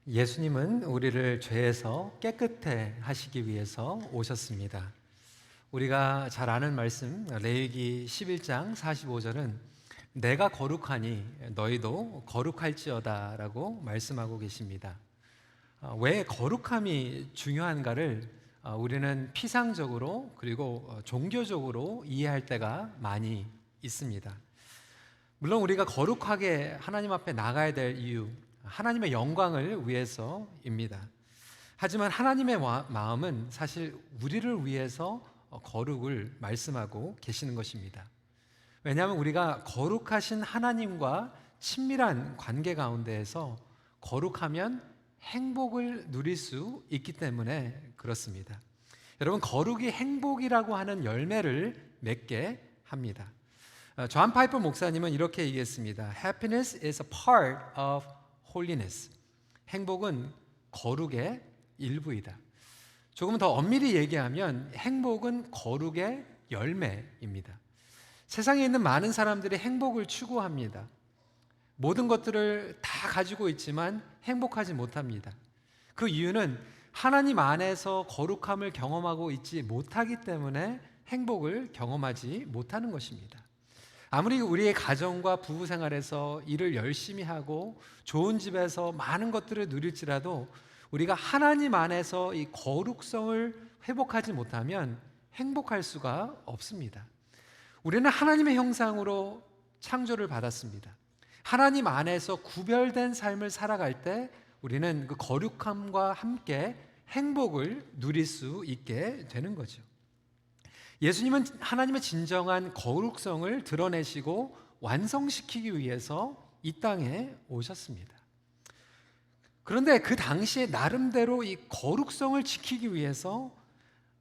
예수님은 우리를 죄에서 깨끗해 하시기 위해서 오셨습니다. 우리가 잘 아는 말씀 레위기 11장 45절은 내가 거룩하니 너희도 거룩할지어다 라고 말씀하고 계십니다. 왜 거룩함이 중요한가를 우리는 피상적으로 그리고 종교적으로 이해할 때가 많이 있습니다. 물론 우리가 거룩하게 하나님 앞에 나가야 될 이유, 하나님의 영광을 위해서입니다. 하지만 하나님의 마음은 사실 우리를 위해서 거룩을 말씀하고 계시는 것입니다. 왜냐하면 우리가 거룩하신 하나님과 친밀한 관계 가운데에서 거룩하면 행복을 누릴 수 있기 때문에 그렇습니다. 여러분, 거룩이 행복이라고 하는 열매를 맺게 합니다. 존 파이퍼 목사님은 이렇게 얘기했습니다. Happiness is a part of holiness. 행복은 거룩의 일부이다. 조금 더 엄밀히 얘기하면 행복은 거룩의 열매입니다. 세상에 있는 많은 사람들이 행복을 추구합니다. 모든 것들을 다 가지고 있지만 행복하지 못합니다. 그 이유는 하나님 안에서 거룩함을 경험하고 있지 못하기 때문에 행복을 경험하지 못하는 것입니다. 아무리 우리의 가정과 부부 생활에서 일을 열심히 하고 좋은 집에서 많은 것들을 누릴지라도 우리가 하나님 안에서 이 거룩성을 회복하지 못하면 행복할 수가 없습니다. 우리는 하나님의 형상으로 창조를 받았습니다. 하나님 안에서 구별된 삶을 살아갈 때 우리는 그 거룩함과 함께 행복을 누릴 수 있게 되는 거죠. 예수님은 하나님의 진정한 거룩성을 드러내시고 완성시키기 위해서 이 땅에 오셨습니다. 그런데 그 당시에 나름대로 이 거룩성을 지키기 위해서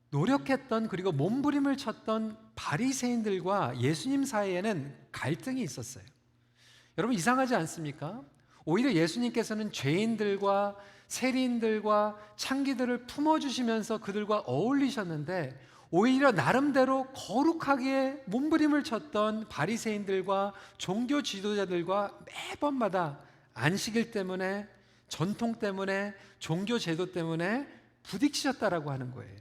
노력했던, 그리고 몸부림을 쳤던 바리새인들과 예수님 사이에는 갈등이 있었어요. 여러분, 이상하지 않습니까? 오히려 예수님께서는 죄인들과 세리인들과 창기들을 품어주시면서 그들과 어울리셨는데 오히려 나름대로 거룩하게 몸부림을 쳤던 바리새인들과 종교 지도자들과 매번마다 안식일 때문에, 전통 때문에, 종교 제도 때문에 부딪히셨다라고 하는 거예요.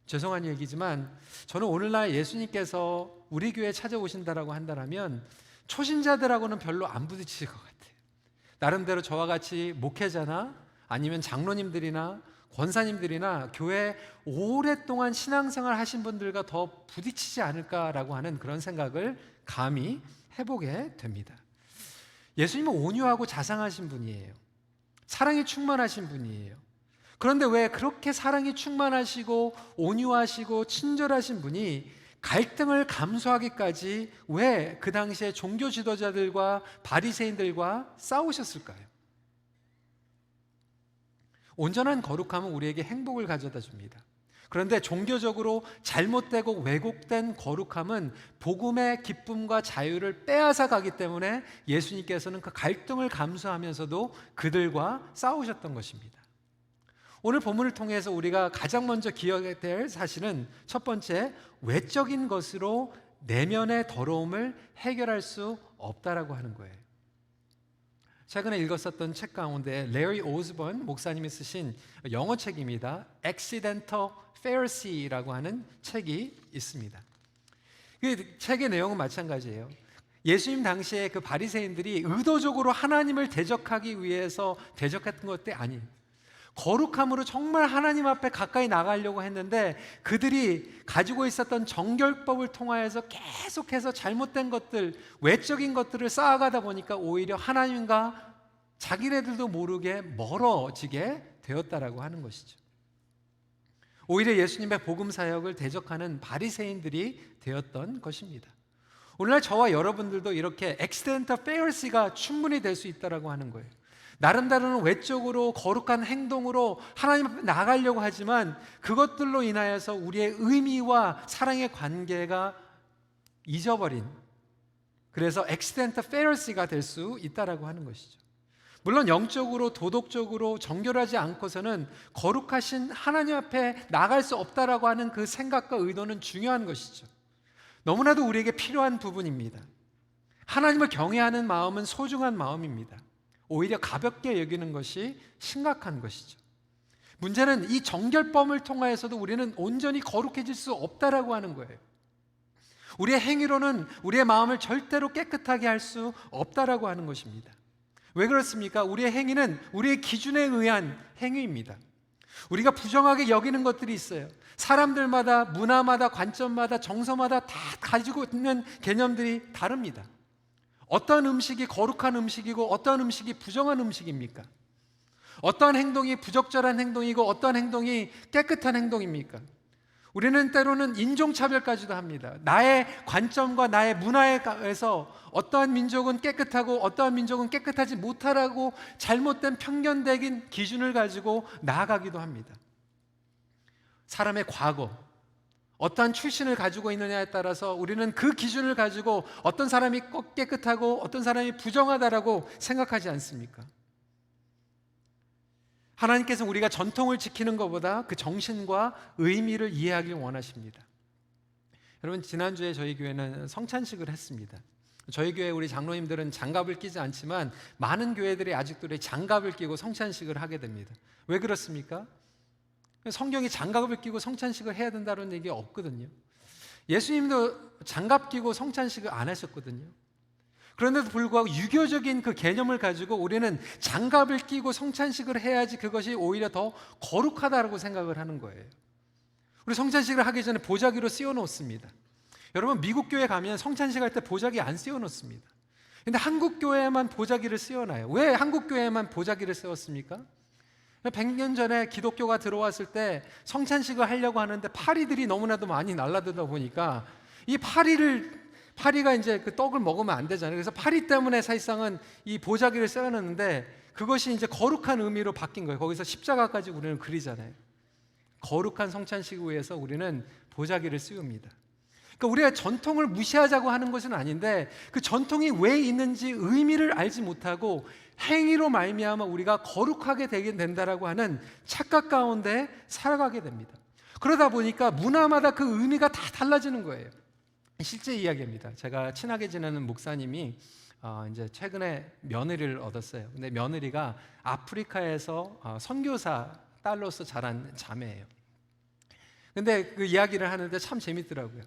죄송한 얘기지만 저는 오늘날 예수님께서 우리 교회에 찾아오신다라고 한다면 초신자들하고는 별로 안 부딪히실 것 같아요. 나름대로 저와 같이 목회자나 아니면 장로님들이나 권사님들이나 교회 오랫동안 신앙생활 하신 분들과 더 부딪히지 않을까라고 하는 그런 생각을 감히 해보게 됩니다. 예수님은 온유하고 자상하신 분이에요. 사랑이 충만하신 분이에요. 그런데 왜 그렇게 사랑이 충만하시고 온유하시고 친절하신 분이 갈등을 감수하기까지 왜 그 당시에 종교 지도자들과 바리새인들과 싸우셨을까요? 온전한 거룩함은 우리에게 행복을 가져다 줍니다. 그런데 종교적으로 잘못되고 왜곡된 거룩함은 복음의 기쁨과 자유를 빼앗아 가기 때문에 예수님께서는 그 갈등을 감수하면서도 그들과 싸우셨던 것입니다. 오늘 본문을 통해서 우리가 가장 먼저 기억해야 될 사실은 첫 번째, 외적인 것으로 내면의 더러움을 해결할 수 없다라고 하는 거예요. 최근에 읽었었던 책 가운데 레리 오스본 목사님이 쓰신 영어 책입니다. Accidental Pharisee라고 하는 책이 있습니다. 그 책의 내용은 마찬가지예요. 예수님 당시에 그 바리새인들이 의도적으로 하나님을 대적하기 위해서 대적했던 것들이 아니에요. 거룩함으로 정말 하나님 앞에 가까이 나가려고 했는데 그들이 가지고 있었던 정결법을 통하여서 계속해서 잘못된 것들, 외적인 것들을 쌓아가다 보니까 오히려 하나님과 자기네들도 모르게 멀어지게 되었다라고 하는 것이죠. 오히려 예수님의 복음 사역을 대적하는 바리새인들이 되었던 것입니다. 오늘날 저와 여러분들도 이렇게 액시덴탈 페리시가 충분히 될 수 있다라고 하는 거예요. 나름대로는 외적으로 거룩한 행동으로 하나님 앞에 나가려고 하지만 그것들로 인하여서 우리의 의미와 사랑의 관계가 잊어버린, 그래서 accidental Pharisee가 될 수 있다라고 하는 것이죠. 물론 영적으로 도덕적으로 정결하지 않고서는 거룩하신 하나님 앞에 나갈 수 없다라고 하는 그 생각과 의도는 중요한 것이죠. 너무나도 우리에게 필요한 부분입니다. 하나님을 경외하는 마음은 소중한 마음입니다. 오히려 가볍게 여기는 것이 심각한 것이죠. 문제는 이 정결범을 통하여서도 우리는 온전히 거룩해질 수 없다라고 하는 거예요. 우리의 행위로는 우리의 마음을 절대로 깨끗하게 할 수 없다라고 하는 것입니다. 왜 그렇습니까? 우리의 행위는 우리의 기준에 의한 행위입니다. 우리가 부정하게 여기는 것들이 있어요. 사람들마다, 문화마다, 관점마다, 정서마다 다 가지고 있는 개념들이 다릅니다. 어떤 음식이 거룩한 음식이고 어떤 음식이 부정한 음식입니까? 어떤 행동이 부적절한 행동이고 어떤 행동이 깨끗한 행동입니까? 우리는 때로는 인종차별까지도 합니다. 나의 관점과 나의 문화에서 어떠한 민족은 깨끗하고 어떠한 민족은 깨끗하지 못하라고 잘못된 편견된 기준을 가지고 나아가기도 합니다. 사람의 과거, 어떠한 출신을 가지고 있느냐에 따라서 우리는 그 기준을 가지고 어떤 사람이 꼭 깨끗하고 어떤 사람이 부정하다라고 생각하지 않습니까? 하나님께서는 우리가 전통을 지키는 것보다 그 정신과 의미를 이해하길 원하십니다. 여러분, 지난주에 저희 교회는 성찬식을 했습니다. 저희 교회 우리 장로님들은 장갑을 끼지 않지만 많은 교회들이 아직도 장갑을 끼고 성찬식을 하게 됩니다. 왜 그렇습니까? 성경이 장갑을 끼고 성찬식을 해야 된다는 얘기 없거든요. 예수님도 장갑 끼고 성찬식을 안 하셨거든요. 그런데도 불구하고 유교적인 그 개념을 가지고 우리는 장갑을 끼고 성찬식을 해야지 그것이 오히려 더 거룩하다고 생각을 하는 거예요. 우리 성찬식을 하기 전에 보자기로 씌워 놓습니다. 여러분, 미국 교회 가면 성찬식 할 때 보자기 안 씌워 놓습니다. 근데 한국 교회에만 보자기를 씌워 놔요. 왜 한국 교회에만 보자기를 세웠습니까? 100년 전에 기독교가 들어왔을 때 성찬식을 하려고 하는데 파리들이 너무나도 많이 날아들다 보니까 이 파리가 이제 그 떡을 먹으면 안 되잖아요. 그래서 파리 때문에 사실상은 이 보자기를 세워놨는데 그것이 이제 거룩한 의미로 바뀐 거예요. 거기서 십자가까지 우리는 그리잖아요. 거룩한 성찬식을 위해서 우리는 보자기를 씌웁니다. 그러니까 우리가 전통을 무시하자고 하는 것은 아닌데 그 전통이 왜 있는지 의미를 알지 못하고 행위로 말미암아 우리가 거룩하게 되게 된다라고 하는 착각 가운데 살아가게 됩니다. 그러다 보니까 문화마다 그 의미가 다 달라지는 거예요. 실제 이야기입니다. 제가 친하게 지내는 목사님이 이제 최근에 며느리를 얻었어요. 근데 며느리가 아프리카에서 선교사 딸로서 자란 자매예요. 근데 그 이야기를 하는데 참 재밌더라고요.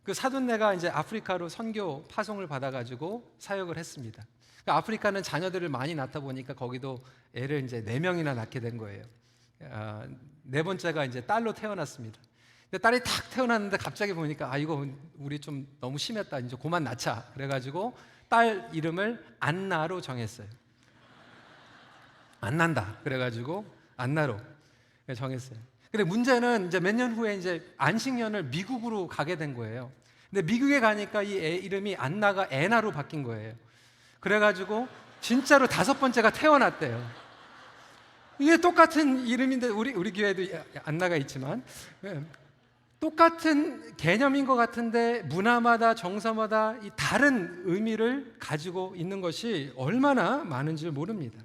그 사돈네가 이제 아프리카로 선교 파송을 받아가지고 사역을 했습니다. 그러니까 아프리카는 자녀들을 많이 낳다 보니까 거기도 애를 이제 4명이나 낳게 된 거예요. 네 번째가 이제 딸로 태어났습니다. 근데 딸이 탁 태어났는데 갑자기 보니까 이거 우리 좀 너무 심했다. 이제 그만 낳자. 그래가지고 딸 이름을 안나로 정했어요. 안난다. 그래가지고 안나로 정했어요. 근데 문제는 이제 몇 년 후에 이제 안식년을 미국으로 가게 된 거예요. 근데 미국에 가니까 이 애 이름이 안나가 애나로 바뀐 거예요. 그래가지고 진짜로 5번째가 태어났대요. 이게 똑같은 이름인데 우리 교회도 안나가 있지만 똑같은 개념인 것 같은데 문화마다 정서마다 이 다른 의미를 가지고 있는 것이 얼마나 많은지 모릅니다.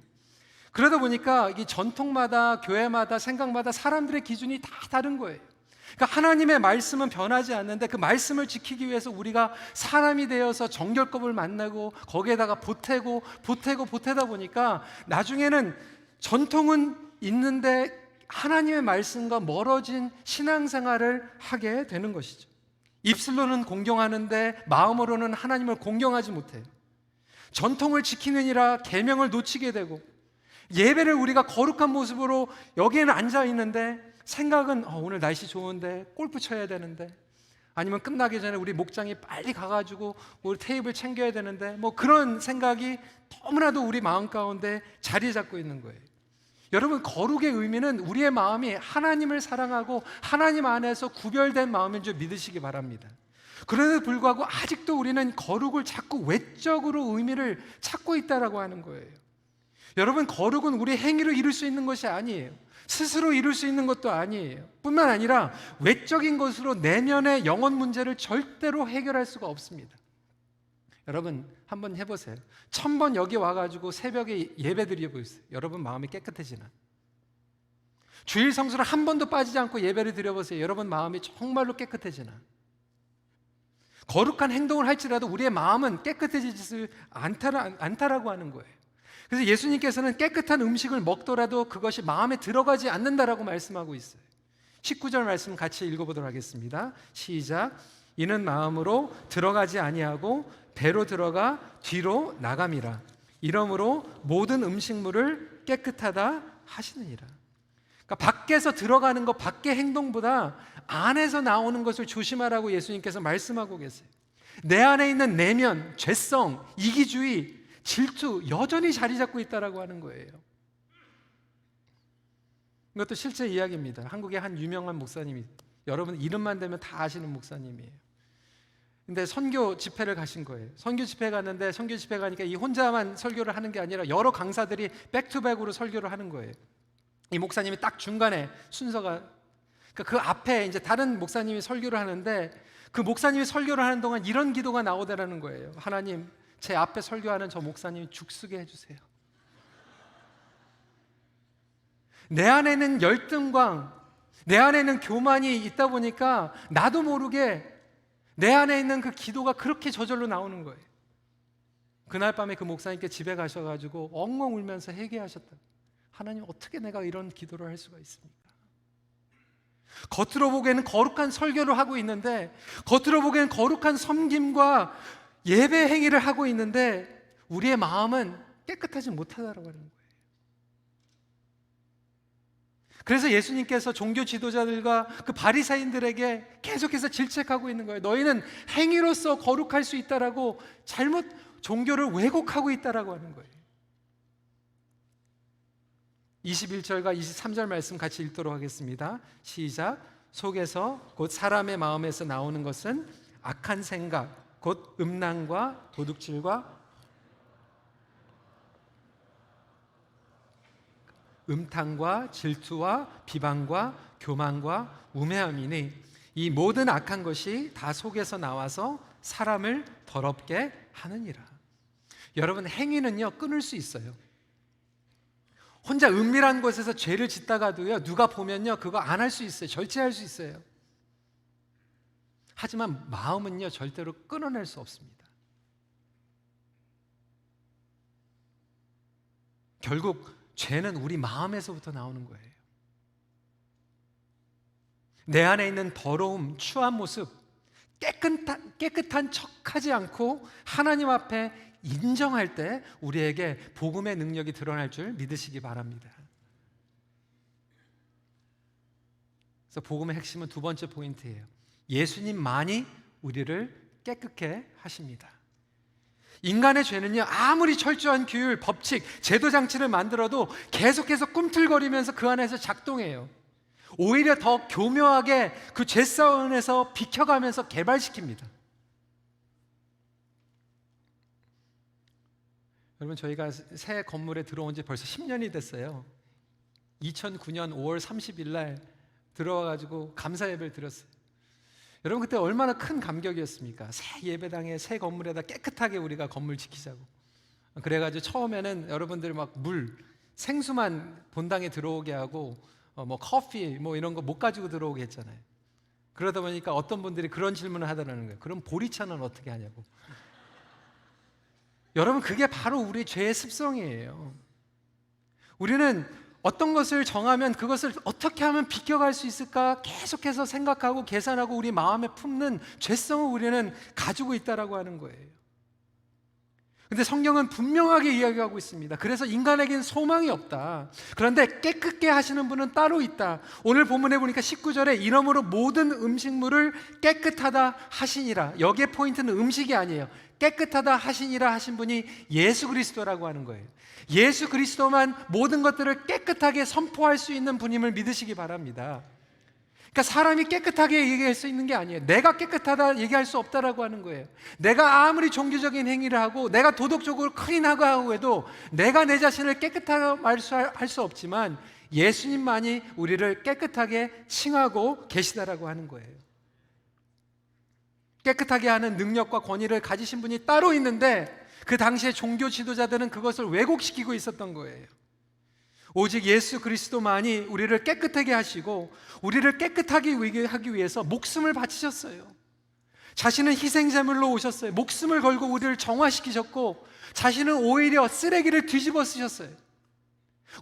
그러다 보니까 이 전통마다 교회마다 생각마다 사람들의 기준이 다 다른 거예요. 그러니까 하나님의 말씀은 변하지 않는데 그 말씀을 지키기 위해서 우리가 사람이 되어서 정결법을 만나고 거기에다가 보태다 보니까 나중에는 전통은 있는데 하나님의 말씀과 멀어진 신앙생활을 하게 되는 것이죠. 입술로는 공경하는데 마음으로는 하나님을 공경하지 못해요. 전통을 지키느니라 계명을 놓치게 되고 예배를 우리가 거룩한 모습으로 여기에는 앉아 있는데 생각은 오늘 날씨 좋은데 골프 쳐야 되는데 아니면 끝나기 전에 우리 목장이 빨리 가가지고 우리 테이블 챙겨야 되는데 뭐 그런 생각이 너무나도 우리 마음 가운데 자리 잡고 있는 거예요. 여러분, 거룩의 의미는 우리의 마음이 하나님을 사랑하고 하나님 안에서 구별된 마음인 줄 믿으시기 바랍니다. 그럼에도 불구하고 아직도 우리는 거룩을 자꾸 외적으로 의미를 찾고 있다라고 하는 거예요. 여러분, 거룩은 우리 행위로 이룰 수 있는 것이 아니에요. 스스로 이룰 수 있는 것도 아니에요. 뿐만 아니라 외적인 것으로 내면의 영혼 문제를 절대로 해결할 수가 없습니다. 여러분, 한번 해보세요. 1000번 여기 와가지고 새벽에 예배 드려보세요. 여러분 마음이 깨끗해지나? 주일 성수를 한 번도 빠지지 않고 예배를 드려보세요. 여러분 마음이 정말로 깨끗해지나? 거룩한 행동을 할지라도 우리의 마음은 깨끗해지지 않다라고 하는 거예요. 그래서 예수님께서는 깨끗한 음식을 먹더라도 그것이 마음에 들어가지 않는다라고 말씀하고 있어요. 19절 말씀 같이 읽어보도록 하겠습니다. 시작. 이는 마음으로 들어가지 아니하고 배로 들어가 뒤로 나감이라. 이러므로 모든 음식물을 깨끗하다 하시느니라. 그러니까 밖에서 들어가는 것, 밖의 행동보다 안에서 나오는 것을 조심하라고 예수님께서 말씀하고 계세요. 내 안에 있는 내면, 죄성, 이기주의, 질투 여전히 자리 잡고 있다라고 하는 거예요. 이것도 실제 이야기입니다. 한국의 한 유명한 목사님이, 여러분 이름만 대면 다 아시는 목사님이에요. 근데 선교 집회를 가신 거예요. 선교 집회 갔는데, 선교 집회 가니까 이 혼자만 설교를 하는 게 아니라 여러 강사들이 백투백으로 설교를 하는 거예요. 이 목사님이 딱 중간에 순서가, 그러니까 그 앞에 이제 다른 목사님이 설교를 하는데, 그 목사님이 설교를 하는 동안 이런 기도가 나오더라는 거예요. 하나님, 제 앞에 설교하는 저 목사님이 죽쓰게 해주세요. 내 안에는 열등감, 내 안에는 교만이 있다 보니까 나도 모르게 내 안에 있는 그 기도가 그렇게 저절로 나오는 거예요. 그날 밤에 그 목사님께 집에 가셔가지고 엉엉 울면서 회개하셨다. 하나님, 어떻게 내가 이런 기도를 할 수가 있습니까? 겉으로 보기에는 거룩한 설교를 하고 있는데, 겉으로 보기에는 거룩한 섬김과 예배 행위를 하고 있는데 우리의 마음은 깨끗하지 못하다라고 하는 거예요. 그래서 예수님께서 종교 지도자들과 그 바리새인들에게 계속해서 질책하고 있는 거예요. 너희는 행위로서 거룩할 수 있다라고 잘못 종교를 왜곡하고 있다라고 하는 거예요. 21절과 23절 말씀 같이 읽도록 하겠습니다. 시작. 속에서 곧 사람의 마음에서 나오는 것은 악한 생각, 곧 음란과 도둑질과 음탕과 질투와 비방과 교만과 우매함이니 이 모든 악한 것이 다 속에서 나와서 사람을 더럽게 하느니라. 여러분, 행위는요 끊을 수 있어요. 혼자 은밀한 곳에서 죄를 짓다가도요 누가 보면요 그거 안 할 수 있어요. 절제할 수 있어요. 하지만 마음은요 절대로 끊어낼 수 없습니다. 결국 죄는 우리 마음에서부터 나오는 거예요. 내 안에 있는 더러움, 추한 모습, 깨끗한 척하지 않고 하나님 앞에 인정할 때 우리에게 복음의 능력이 드러날 줄 믿으시기 바랍니다. 그래서 복음의 핵심은 두 번째 포인트예요. 예수님만이 우리를 깨끗게 하십니다. 인간의 죄는요 아무리 철저한 규율, 법칙, 제도 장치를 만들어도 계속해서 꿈틀거리면서 그 안에서 작동해요. 오히려 더 교묘하게 그 죄싸움에서 비켜가면서 개발시킵니다. 여러분, 저희가 새 건물에 들어온 지 벌써 10년이 됐어요. 2009년 5월 30일 날 들어와가지고 감사 예배를 드렸어요. 여러분, 그때 얼마나 큰 감격이었습니까? 새 예배당에, 새 건물에다 깨끗하게 우리가 건물 지키자고. 그래가지고 처음에는 여러분들 막 물, 생수만 본당에 들어오게 하고 뭐 커피 뭐 이런 거 못 가지고 들어오게 했잖아요. 그러다 보니까 어떤 분들이 그런 질문을 하더라는 거예요. 그럼 보리차는 어떻게 하냐고. 여러분, 그게 바로 우리 죄의 습성이에요. 우리는 어떤 것을 정하면 그것을 어떻게 하면 비껴갈 수 있을까 계속해서 생각하고 계산하고 우리 마음에 품는 죄성을 우리는 가지고 있다라고 하는 거예요. 근데 성경은 분명하게 이야기하고 있습니다. 그래서 인간에게는 소망이 없다. 그런데 깨끗게 하시는 분은 따로 있다. 오늘 본문에 보니까 19절에 이러므로 모든 음식물을 깨끗하다 하시니라. 여기에 포인트는 음식이 아니에요. 깨끗하다 하시니라 하신 분이 예수 그리스도라고 하는 거예요. 예수 그리스도만 모든 것들을 깨끗하게 선포할 수 있는 분임을 믿으시기 바랍니다. 그러니까 사람이 깨끗하게 얘기할 수 있는 게 아니에요. 내가 깨끗하다 얘기할 수 없다라고 하는 거예요. 내가 아무리 종교적인 행위를 하고 내가 도덕적으로 클린하고 해도 내가 내 자신을 깨끗하다고 할 수 없지만 예수님만이 우리를 깨끗하게 칭하고 계시다라고 하는 거예요. 깨끗하게 하는 능력과 권위를 가지신 분이 따로 있는데 그 당시에 종교 지도자들은 그것을 왜곡시키고 있었던 거예요. 오직 예수 그리스도만이 우리를 깨끗하게 하시고 우리를 깨끗하게 하기 위해서 목숨을 바치셨어요. 자신은 희생제물로 오셨어요. 목숨을 걸고 우리를 정화시키셨고, 자신은 오히려 쓰레기를 뒤집어 쓰셨어요.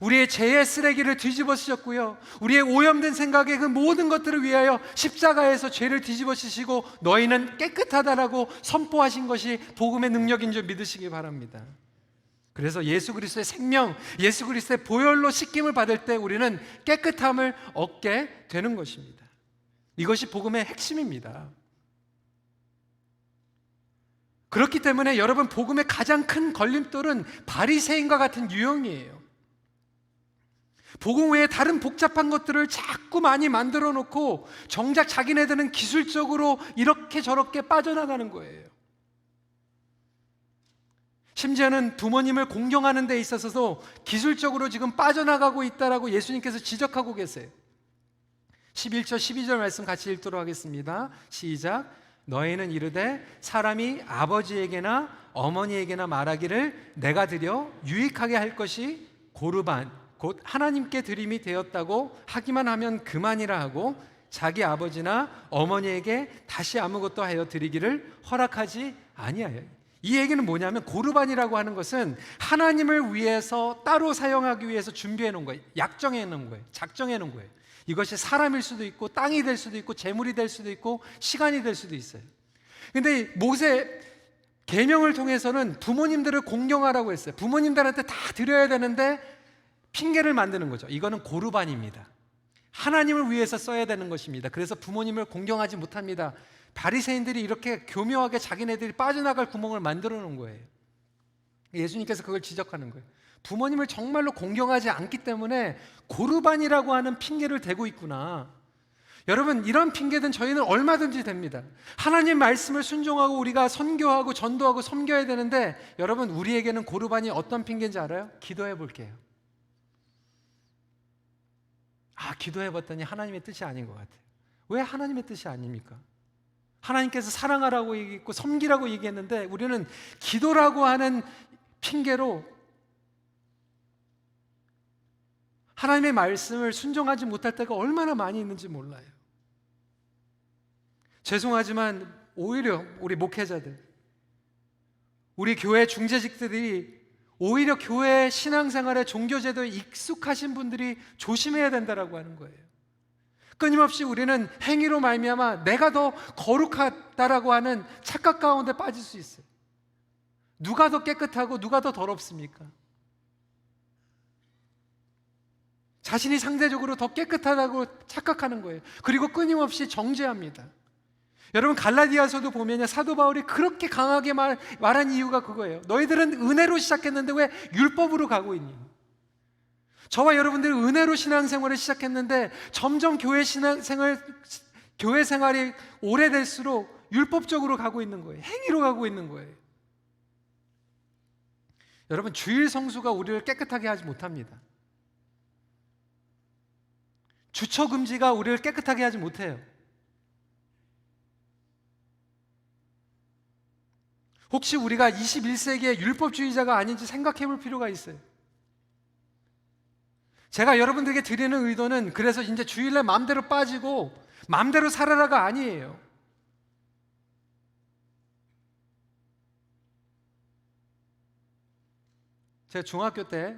우리의 죄의 쓰레기를 뒤집어 쓰셨고요, 우리의 오염된 생각의 그 모든 것들을 위하여 십자가에서 죄를 뒤집어 쓰시고 너희는 깨끗하다라고 선포하신 것이 복음의 능력인 줄 믿으시기 바랍니다. 그래서 예수 그리스도의 생명, 예수 그리스도의 보혈로 씻김을 받을 때 우리는 깨끗함을 얻게 되는 것입니다. 이것이 복음의 핵심입니다. 그렇기 때문에 여러분, 복음의 가장 큰 걸림돌은 바리새인과 같은 유형이에요. 복음 외에 다른 복잡한 것들을 자꾸 많이 만들어 놓고 정작 자기네들은 기술적으로 이렇게 저렇게 빠져나가는 거예요. 심지어는 부모님을 공경하는 데 있어서도 기술적으로 지금 빠져나가고 있다라고 예수님께서 지적하고 계세요. 11절 12절 말씀 같이 읽도록 하겠습니다. 시작. 너희는 이르되 사람이 아버지에게나 어머니에게나 말하기를 내가 드려 유익하게 할 것이 고르반 곧 하나님께 드림이 되었다고 하기만 하면 그만이라 하고 자기 아버지나 어머니에게 다시 아무것도 하여 드리기를 허락하지 아니하여. 이 얘기는 뭐냐면, 고르반이라고 하는 것은 하나님을 위해서 따로 사용하기 위해서 준비해 놓은 거예요. 약정해 놓은 거예요. 작정해 놓은 거예요. 이것이 사람일 수도 있고 땅이 될 수도 있고 재물이 될 수도 있고 시간이 될 수도 있어요. 근데 모세 계명을 통해서는 부모님들을 공경하라고 했어요. 부모님들한테 다 드려야 되는데 핑계를 만드는 거죠. 이거는 고르반입니다. 하나님을 위해서 써야 되는 것입니다. 그래서 부모님을 공경하지 못합니다. 바리새인들이 이렇게 교묘하게 자기네들이 빠져나갈 구멍을 만들어 놓은 거예요. 예수님께서 그걸 지적하는 거예요. 부모님을 정말로 공경하지 않기 때문에 고르반이라고 하는 핑계를 대고 있구나. 여러분, 이런 핑계든 저희는 얼마든지 됩니다. 하나님 말씀을 순종하고 우리가 선교하고 전도하고 섬겨야 되는데, 여러분, 우리에게는 고르반이 어떤 핑계인지 알아요? 기도해 볼게요. 기도해 봤더니 하나님의 뜻이 아닌 것 같아요. 왜 하나님의 뜻이 아닙니까? 하나님께서 사랑하라고 얘기했고 섬기라고 얘기했는데 우리는 기도라고 하는 핑계로 하나님의 말씀을 순종하지 못할 때가 얼마나 많이 있는지 몰라요. 죄송하지만 오히려 우리 목회자들, 우리 교회 중재직들이 오히려 교회 신앙생활의 종교제도에 익숙하신 분들이 조심해야 된다라고 하는 거예요. 끊임없이 우리는 행위로 말미암아 내가 더 거룩하다라고 하는 착각 가운데 빠질 수 있어요. 누가 더 깨끗하고 누가 더 더럽습니까? 자신이 상대적으로 더 깨끗하다고 착각하는 거예요. 그리고 끊임없이 정죄합니다. 여러분, 갈라디아서도 보면 사도 바울이 그렇게 강하게 말한 이유가 그거예요. 너희들은 은혜로 시작했는데 왜 율법으로 가고 있니? 저와 여러분들은 은혜로 신앙생활을 시작했는데 점점 교회 생활이 오래될수록 율법적으로 가고 있는 거예요. 행위로 가고 있는 거예요. 여러분, 주일 성수가 우리를 깨끗하게 하지 못합니다. 주처 금지가 우리를 깨끗하게 하지 못해요. 혹시 우리가 21세기의 율법주의자가 아닌지 생각해 볼 필요가 있어요. 제가 여러분들에게 드리는 의도는 그래서 이제 주일날 마음대로 빠지고 마음대로 살아라가 아니에요. 제가 중학교 때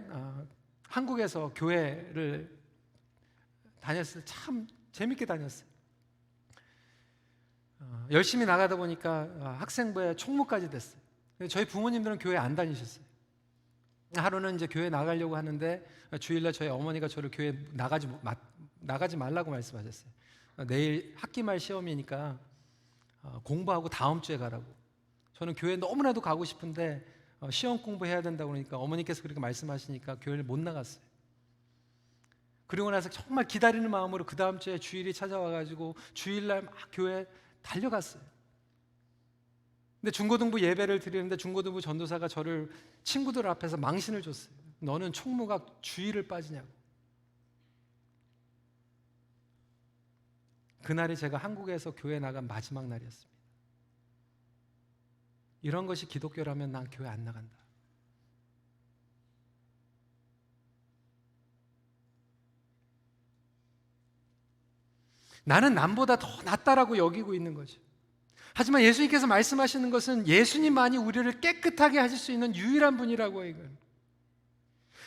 한국에서 교회를 다녔어요. 참 재밌게 다녔어요. 열심히 나가다 보니까 학생부에 총무까지 됐어요. 저희 부모님들은 교회 안 다니셨어요. 하루는 이제 교회 나가려고 하는데 주일날 저희 어머니가 저를 교회 나가지 말라고 말씀하셨어요. 내일 학기말 시험이니까 공부하고 다음 주에 가라고. 저는 교회 너무나도 가고 싶은데 시험 공부해야 된다고 그러니까 어머니께서 그렇게 말씀하시니까 교회를 못 나갔어요. 그리고 나서 정말 기다리는 마음으로 그 다음 주에 주일이 찾아와가지고 주일날 막 교회 달려갔어요. 근데 중고등부 예배를 드리는데 중고등부 전도사가 저를 친구들 앞에서 망신을 줬어요. 너는 총무가 주일을 빠지냐고. 그날이 제가 한국에서 교회 나간 마지막 날이었습니다. 이런 것이 기독교라면 난 교회 안 나간다. 나는 남보다 더 낫다라고 여기고 있는 거죠. 하지만 예수님께서 말씀하시는 것은 예수님만이 우리를 깨끗하게 하실 수 있는 유일한 분이라고 해요.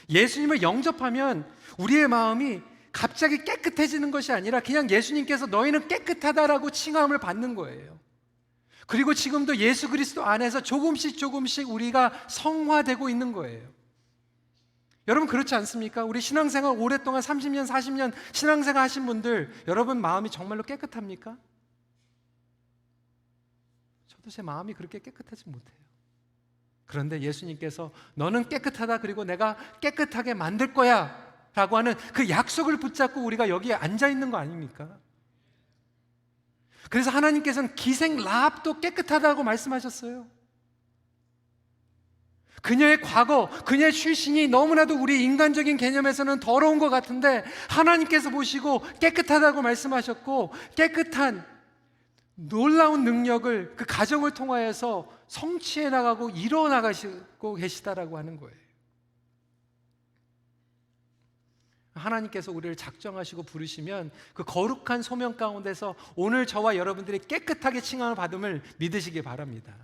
예수님을 영접하면 우리의 마음이 갑자기 깨끗해지는 것이 아니라 그냥 예수님께서 너희는 깨끗하다라고 칭함을 받는 거예요. 그리고 지금도 예수 그리스도 안에서 조금씩 우리가 성화되고 있는 거예요. 여러분 그렇지 않습니까? 우리 신앙생활 오랫동안 30년, 40년 신앙생활 하신 분들, 여러분 마음이 정말로 깨끗합니까? 저도 제 마음이 그렇게 깨끗하지 못해요. 그런데 예수님께서 너는 깨끗하다, 그리고 내가 깨끗하게 만들 거야 라고 하는 그 약속을 붙잡고 우리가 여기에 앉아 있는 거 아닙니까? 그래서 하나님께서는 기생 라합도 깨끗하다고 말씀하셨어요. 그녀의 과거, 그녀의 출신이 너무나도 우리 인간적인 개념에서는 더러운 것 같은데 하나님께서 보시고 깨끗하다고 말씀하셨고, 깨끗한 놀라운 능력을 그 가정을 통하여서 성취해 나가고 이뤄 나가시고 계시다라고 하는 거예요. 하나님께서 우리를 작정하시고 부르시면 그 거룩한 소명 가운데서 오늘 저와 여러분들이 깨끗하게 칭함을 받음을 믿으시기 바랍니다.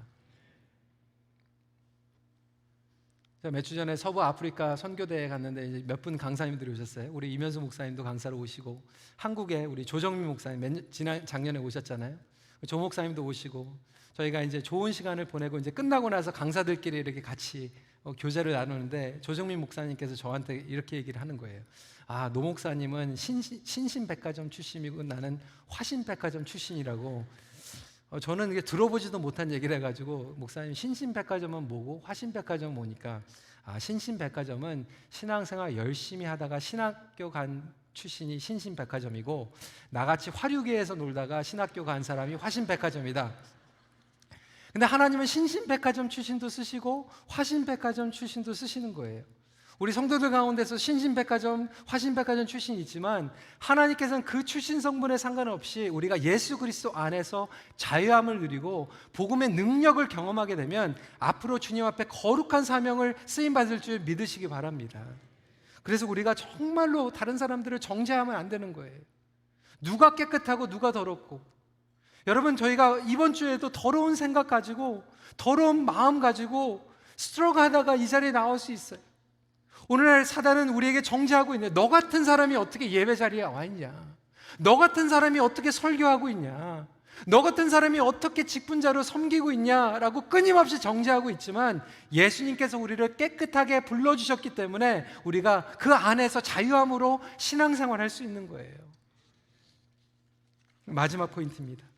제가 몇 주 전에 서부 아프리카 선교대에 갔는데 몇 분 강사님들이 오셨어요. 우리 이면수 목사님도 강사로 오시고, 한국에 우리 조정민 목사님 작년에 오셨잖아요. 조 목사님도 오시고, 저희가 이제 좋은 시간을 보내고 이제 끝나고 나서 강사들끼리 이렇게 같이 교제를 나누는데 조정민 목사님께서 저한테 이렇게 얘기를 하는 거예요. 노 목사님은 신신백화점 출신이고 나는 화신백화점 출신이라고. 저는 이게 들어보지도 못한 얘기를 해가지고, 목사님 신신백화점은 뭐고 화신백화점은 뭐니까, 신신백화점은 신앙생활 열심히 하다가 신학교 간 출신이 신신백화점이고, 나같이 화류계에서 놀다가 신학교 간 사람이 화신백화점이다. 근데 하나님은 신신백화점 출신도 쓰시고 화신백화점 출신도 쓰시는 거예요. 우리 성도들 가운데서 신신백화점, 화신백화점 출신이 있지만 하나님께서는 그 출신 성분에 상관없이 우리가 예수 그리스도 안에서 자유함을 누리고 복음의 능력을 경험하게 되면 앞으로 주님 앞에 거룩한 사명을 쓰임받을 줄 믿으시기 바랍니다. 그래서 우리가 정말로 다른 사람들을 정죄하면 안 되는 거예요. 누가 깨끗하고 누가 더럽고. 여러분, 저희가 이번 주에도 더러운 생각 가지고, 더러운 마음 가지고 스트로크 하다가 이 자리에 나올 수 있어요. 오늘날 사단은 우리에게 정죄하고 있네. 너 같은 사람이 어떻게 예배 자리에 와 있냐? 너 같은 사람이 어떻게 설교하고 있냐? 너 같은 사람이 어떻게 직분자로 섬기고 있냐라고 끊임없이 정죄하고 있지만, 예수님께서 우리를 깨끗하게 불러주셨기 때문에 우리가 그 안에서 자유함으로 신앙생활을 할 수 있는 거예요. 마지막 포인트입니다.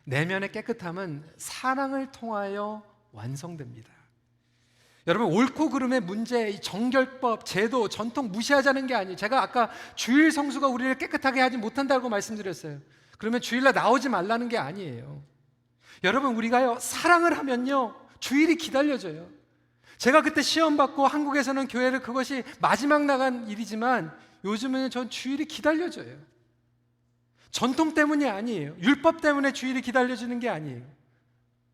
내면의 깨끗함은 사랑을 통하여 완성됩니다. 여러분, 옳고 그름의 문제, 이 정결법, 제도, 전통 무시하자는 게 아니에요. 제가 아까 주일 성수가 우리를 깨끗하게 하지 못한다고 말씀드렸어요. 그러면 주일날 나오지 말라는 게 아니에요. 여러분, 우리가요 사랑을 하면요 주일이 기다려져요. 제가 그때 시험 받고 한국에서는 교회를, 그것이 마지막 나간 일이지만 요즘은 전 주일이 기다려져요. 전통 때문이 아니에요. 율법 때문에 주일이 기다려지는 게 아니에요.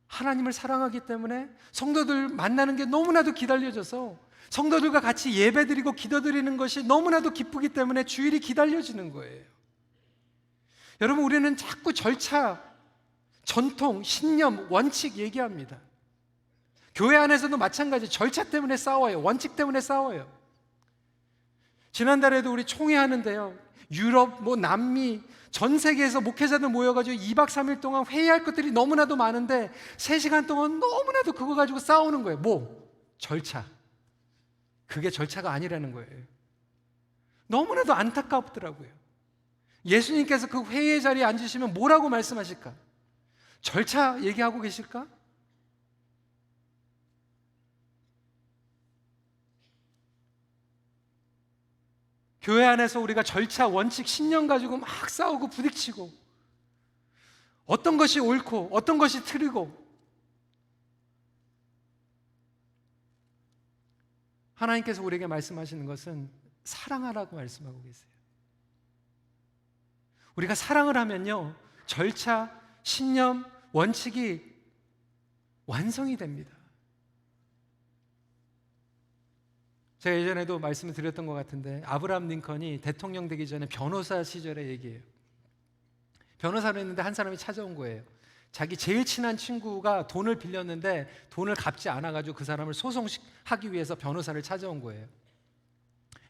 하나님을 사랑하기 때문에 성도들 만나는 게 너무나도 기다려져서 성도들과 같이 예배드리고 기도드리는 것이 너무나도 기쁘기 때문에 주일이 기다려지는 거예요. 여러분, 우리는 자꾸 절차, 전통, 신념, 원칙 얘기합니다. 교회 안에서도 마찬가지. 절차 때문에 싸워요. 원칙 때문에 싸워요. 지난달에도 우리 총회 하는데요, 유럽, 남미, 전 세계에서 목회자들 모여가지고 2박 3일 동안 회의할 것들이 너무나도 많은데 3시간 동안 너무나도 그거 가지고 싸우는 거예요. 절차. 그게 절차가 아니라는 거예요. 너무나도 안타깝더라고요. 예수님께서 그 회의의 자리에 앉으시면 뭐라고 말씀하실까? 절차 얘기하고 계실까? 교회 안에서 우리가 절차, 원칙, 신념 가지고 막 싸우고 부딪히고, 어떤 것이 옳고 어떤 것이 틀리고. 하나님께서 우리에게 말씀하시는 것은 사랑하라고 말씀하고 계세요. 우리가 사랑을 하면요 절차, 신념, 원칙이 완성이 됩니다. 제가 예전에도 말씀을 드렸던 것 같은데, 아브라함 링컨이 대통령 되기 전에 변호사 시절의 얘기예요. 변호사로 했는데 한 사람이 찾아온 거예요. 자기 제일 친한 친구가 돈을 빌렸는데 돈을 갚지 않아가지고 그 사람을 소송하기 위해서 변호사를 찾아온 거예요.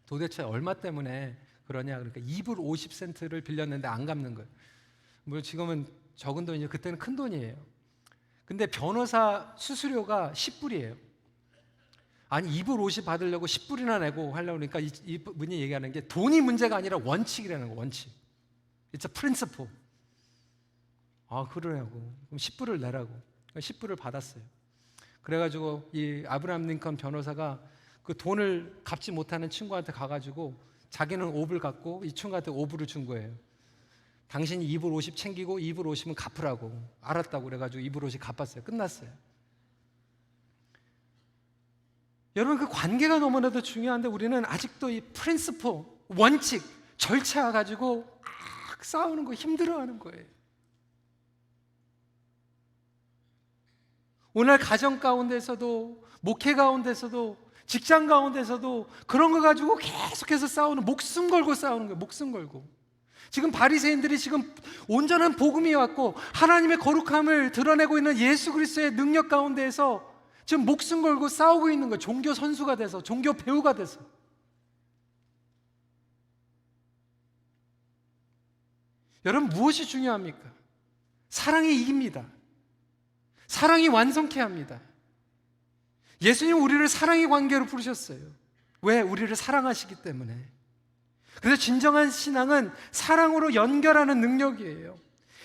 도대체 얼마 때문에 그러냐? 그러니까 2불 50센트를 빌렸는데 안 갚는 거예요. 뭐 지금은 적은 돈이죠. 그때는 큰 돈이에요. 근데 변호사 수수료가 10불이에요. 아니 2불 50 받으려고 10불이나 내고 하려고 그러니까 이분이 얘기하는 게 돈이 문제가 아니라 원칙이라는 거. 원칙. It's a principle. 아 그러냐고. 그럼 10불을 내라고. 10불을 받았어요. 그래가지고 이 아브라함 링컨 변호사가 그 돈을 갚지 못하는 친구한테 가가지고 자기는 5불 갚고 이 친구한테 5불을 준 거예요. 당신이 2불 50 챙기고 2불 50은 갚으라고. 알았다고 그래가지고 2불 50 갚았어요. 끝났어요. 여러분 그 관계가 너무나도 중요한데 우리는 아직도 이 프린시플, 원칙, 절차 가지고 막 싸우는 거 힘들어하는 거예요. 오늘 가정 가운데서도 목회 가운데서도 직장 가운데서도 그런 거 가지고 계속해서 싸우는, 목숨 걸고 싸우는 거예요. 목숨 걸고. 지금 바리새인들이 지금 온전한 복음이 왔고 하나님의 거룩함을 드러내고 있는 예수 그리스도의 능력 가운데에서 지금 목숨 걸고 싸우고 있는 거예요. 종교 선수가 돼서, 종교 배우가 돼서. 여러분 무엇이 중요합니까? 사랑이 이깁니다. 사랑이 완성케 합니다. 예수님 우리를 사랑의 관계로 부르셨어요. 왜? 우리를 사랑하시기 때문에. 그래서 진정한 신앙은 사랑으로 연결하는 능력이에요.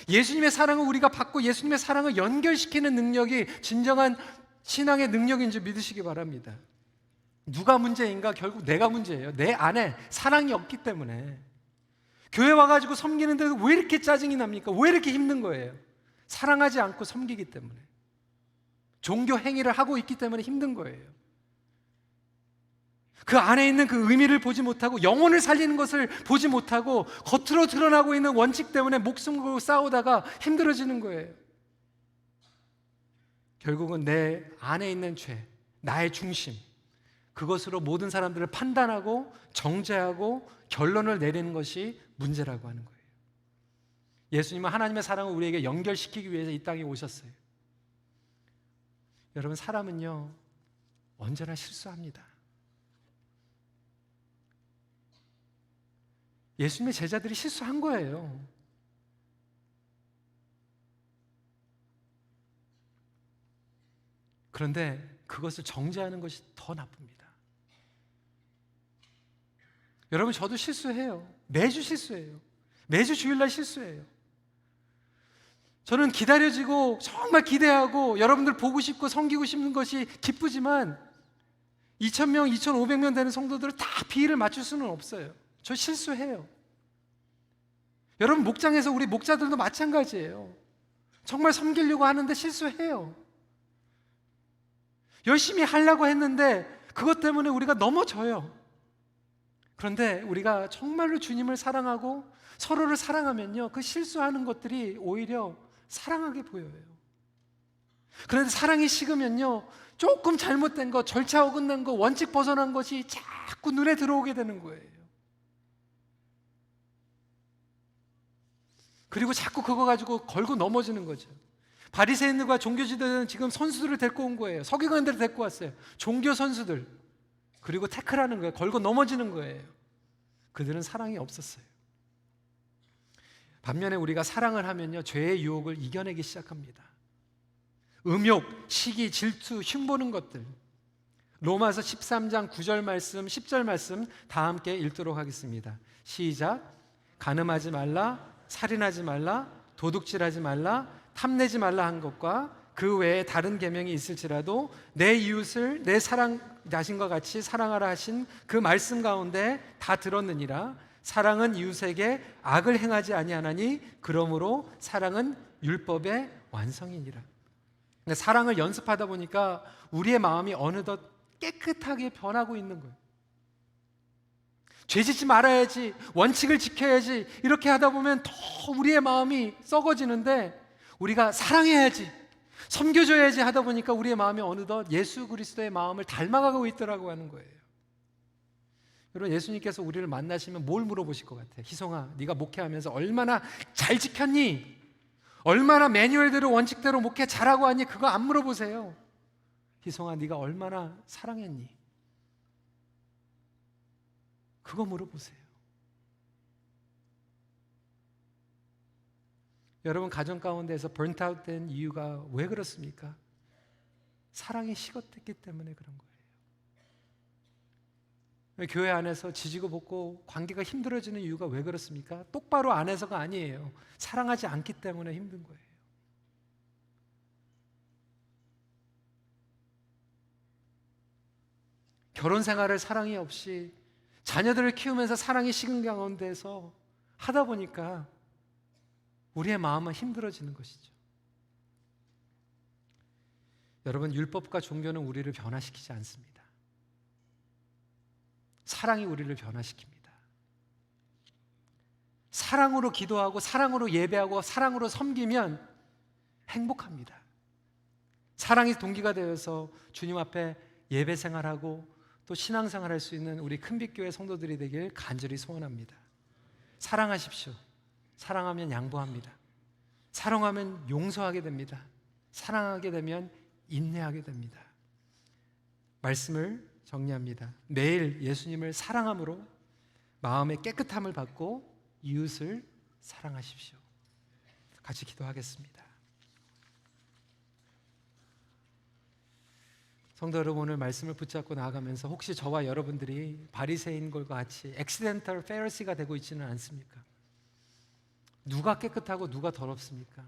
예수님의 사랑을 우리가 받고 예수님의 사랑을 연결시키는 능력이 진정한 신앙의 능력인 줄 믿으시기 바랍니다. 누가 문제인가? 결국 내가 문제예요. 내 안에 사랑이 없기 때문에. 교회 와가지고 섬기는데 왜 이렇게 짜증이 납니까? 왜 이렇게 힘든 거예요? 사랑하지 않고 섬기기 때문에. 종교 행위를 하고 있기 때문에 힘든 거예요. 그 안에 있는 그 의미를 보지 못하고 영혼을 살리는 것을 보지 못하고 겉으로 드러나고 있는 원칙 때문에 목숨 걸고 싸우다가 힘들어지는 거예요. 결국은 내 안에 있는 죄, 나의 중심, 그것으로 모든 사람들을 판단하고 정죄하고 결론을 내리는 것이 문제라고 하는 거예요. 예수님은 하나님의 사랑을 우리에게 연결시키기 위해서 이 땅에 오셨어요. 여러분 사람은요 언제나 실수합니다. 예수님의 제자들이 실수한 거예요. 그런데 그것을 정죄하는 것이 더 나쁩니다. 여러분 저도 실수해요. 매주 실수해요. 매주 주일날 실수해요. 저는 기다려지고 정말 기대하고 여러분들 보고 싶고 섬기고 싶은 것이 기쁘지만 2,000명, 2,500명 되는 성도들을 다 비율을 맞출 수는 없어요. 저 실수해요. 여러분 목장에서 우리 목자들도 마찬가지예요. 정말 섬기려고 하는데 실수해요. 열심히 하려고 했는데 그것 때문에 우리가 넘어져요. 그런데 우리가 정말로 주님을 사랑하고 서로를 사랑하면요 그 실수하는 것들이 오히려 사랑하게 보여요. 그런데 사랑이 식으면요 조금 잘못된 것, 절차 어긋난 것, 원칙 벗어난 것이 자꾸 눈에 들어오게 되는 거예요. 그리고 자꾸 그거 가지고 걸고 넘어지는 거죠. 바리새인들과 종교지도자는 지금 선수들을 데리고 온 거예요. 서기관들을 데리고 왔어요. 종교 선수들. 그리고 태클하는 거예요. 걸고 넘어지는 거예요. 그들은 사랑이 없었어요. 반면에 우리가 사랑을 하면요 죄의 유혹을 이겨내기 시작합니다. 음욕, 시기, 질투, 흉보는 것들. 로마서 13장 9절 말씀, 10절 말씀 다 함께 읽도록 하겠습니다. 시작. 간음하지 말라, 살인하지 말라, 도둑질하지 말라, 탐내지 말라 한 것과 그 외에 다른 계명이 있을지라도 내 이웃을 내 사랑 자신과 같이 사랑하라 하신 그 말씀 가운데 다 들었느니라. 사랑은 이웃에게 악을 행하지 아니하나니 그러므로 사랑은 율법의 완성이니라. 사랑을 연습하다 보니까 우리의 마음이 어느덧 깨끗하게 변하고 있는 거예요. 죄 짓지 말아야지, 원칙을 지켜야지, 이렇게 하다 보면 더 우리의 마음이 썩어지는데 우리가 사랑해야지, 섬겨줘야지 하다 보니까 우리의 마음이 어느덧 예수 그리스도의 마음을 닮아가고 있더라고 하는 거예요. 여러분 예수님께서 우리를 만나시면 뭘 물어보실 것 같아요? 희성아, 네가 목회하면서 얼마나 잘 지켰니? 얼마나 매뉴얼대로 원칙대로 목회 잘하고 왔니? 그거 안 물어보세요. 희송아, 네가 얼마나 사랑했니? 그거 물어보세요. 여러분 가정 가운데에서 번트아웃 된 이유가 왜 그렇습니까? 사랑이 식었기 때문에 그런 거예요. 교회 안에서 지지고 볶고 관계가 힘들어지는 이유가 왜 그렇습니까? 똑바로 안 해서가 아니에요. 사랑하지 않기 때문에 힘든 거예요. 결혼 생활을 사랑이 없이 자녀들을 키우면서 사랑이 식은 가운데서 하다 보니까 우리의 마음은 힘들어지는 것이죠. 여러분, 율법과 종교는 우리를 변화시키지 않습니다. 사랑이 우리를 변화시킵니다. 사랑으로 기도하고 사랑으로 예배하고 사랑으로 섬기면 행복합니다. 사랑이 동기가 되어서 주님 앞에 예배 생활하고 또 신앙생활할 수 있는 우리 큰빛교회 성도들이 되길 간절히 소원합니다. 사랑하십시오. 사랑하면 양보합니다. 사랑하면 용서하게 됩니다. 사랑하게 되면 인내하게 됩니다. 말씀을 정리합니다. 매일 예수님을 사랑함으로 마음의 깨끗함을 받고 이웃을 사랑하십시오. 같이 기도하겠습니다. 성도 여러분, 오늘 말씀을 붙잡고 나아가면서 혹시 저와 여러분들이 바리새인과 같이 액시덴털 페리시가 되고 있지는 않습니까? 누가 깨끗하고 누가 더럽습니까?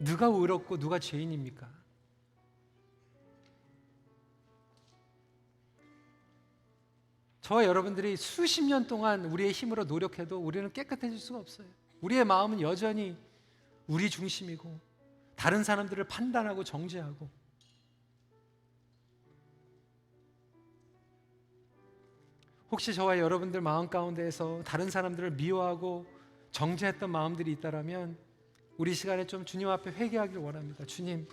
누가 의롭고 누가 죄인입니까? 저와 여러분들이 수십 년 동안 우리의 힘으로 노력해도 우리는 깨끗해질 수가 없어요. 우리의 마음은 여전히 우리 중심이고 다른 사람들을 판단하고 정죄하고, 혹시 저와 여러분들 마음 가운데에서 다른 사람들을 미워하고 정죄했던 마음들이 있다라면 우리 시간에 좀 주님 앞에 회개하기를 원합니다. 주님,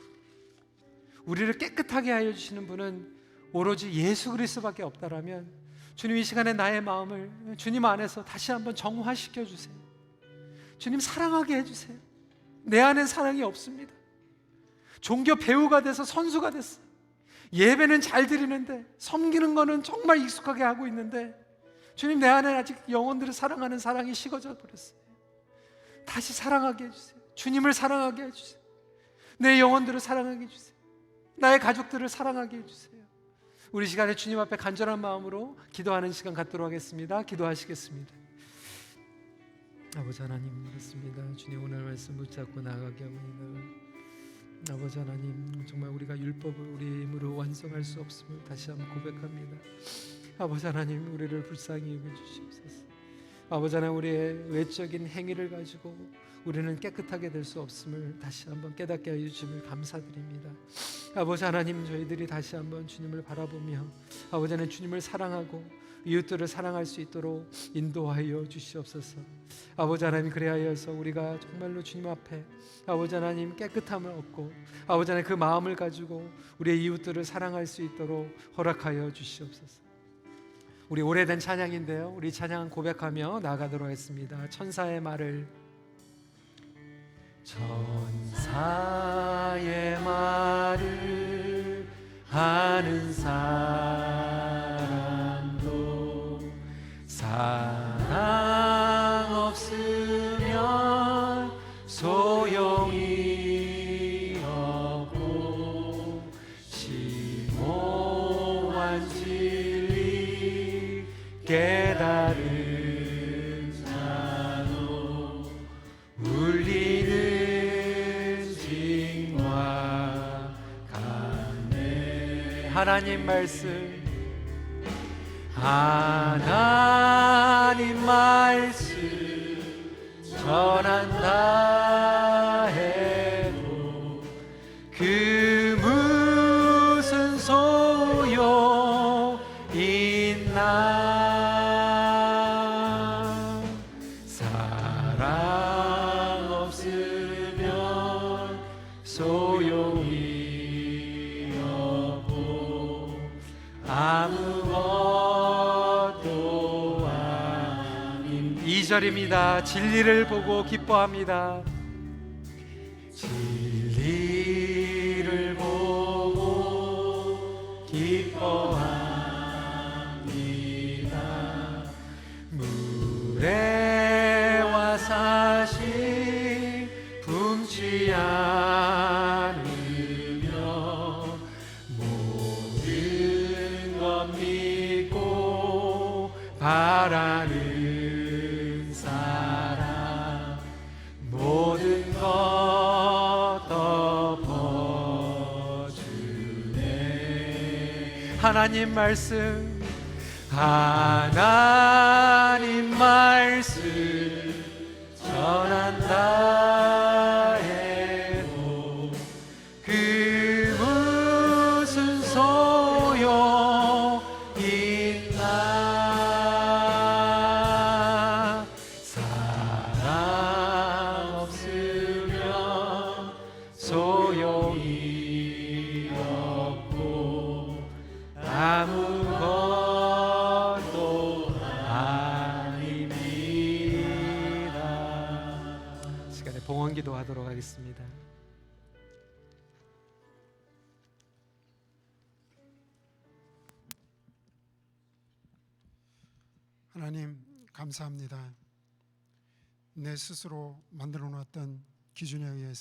우리를 깨끗하게 하여 주시는 분은 오로지 예수 그리스도밖에 없다라면 주님, 이 시간에 나의 마음을 주님 안에서 다시 한번 정화시켜 주세요. 주님, 사랑하게 해주세요. 내 안에 사랑이 없습니다. 종교 배우가 돼서 선수가 됐어요. 예배는 잘 드리는데 섬기는 거는 정말 익숙하게 하고 있는데 주님, 내 안에 아직 영혼들을 사랑하는 사랑이 식어져 버렸어요. 다시 사랑하게 해주세요. 주님을 사랑하게 해주세요. 내 영혼들을 사랑하게 해주세요. 나의 가족들을 사랑하게 해주세요. 우리 시간에 주님 앞에 간절한 마음으로 기도하는 시간 갖도록 하겠습니다. 기도하시겠습니다. 아버지 하나님, 그렇습니다. 주님, 오늘 말씀 붙잡고 나가게 합니다. 아버지 하나님, 정말 우리가 율법을 우리 힘으로 완성할 수 없음을 다시 한번 고백합니다. 아버지 하나님, 우리를 불쌍히 여겨주시옵소서. 아버지 하나님, 우리의 외적인 행위를 가지고 우리는 깨끗하게 될 수 없음을 다시 한번 깨닫게 하여 주심을 감사드립니다. 아버지 하나님, 저희들이 다시 한번 주님을 바라보며 아버지 하나님, 주님을 사랑하고 이웃들을 사랑할 수 있도록 인도하여 주시옵소서. 아버지 하나님, 그래하여서 우리가 정말로 주님 앞에 아버지 하나님 깨끗함을 얻고 아버지 하나님 그 마음을 가지고 우리의 이웃들을 사랑할 수 있도록 허락하여 주시옵소서. 우리 오래된 찬양인데요, 우리 찬양 고백하며 나아가도록 하겠습니다. 천사의 말을, 천사의 말을 하는 사람도 사랑 없으면 소용이 없고 심오한 진리 깨달은 자도 울리는 징과 같네. 하나님 말씀, 하나님 말씀 전한다 해도 그 무슨 소용 있나. 사랑 없으면 소용이 없고 아무것도 아닌. 2절입니다. 진리를 보고 기뻐합니다. 진리를 보고 기뻐합니다. 무례와 사실 품지 않으며 모든 것 믿고 바라는 사람 모든 것 덮어주네. 하나님 말씀 전한다 해도 그 무슨 소용 있나. 사랑 없으면 소용이 없고 아무것도 아닙니다. 시간에 봉헌 기도하도록 하겠습니다. 하나님 감사합니다. 내 스스로 만들어 놨던 기준에 의해서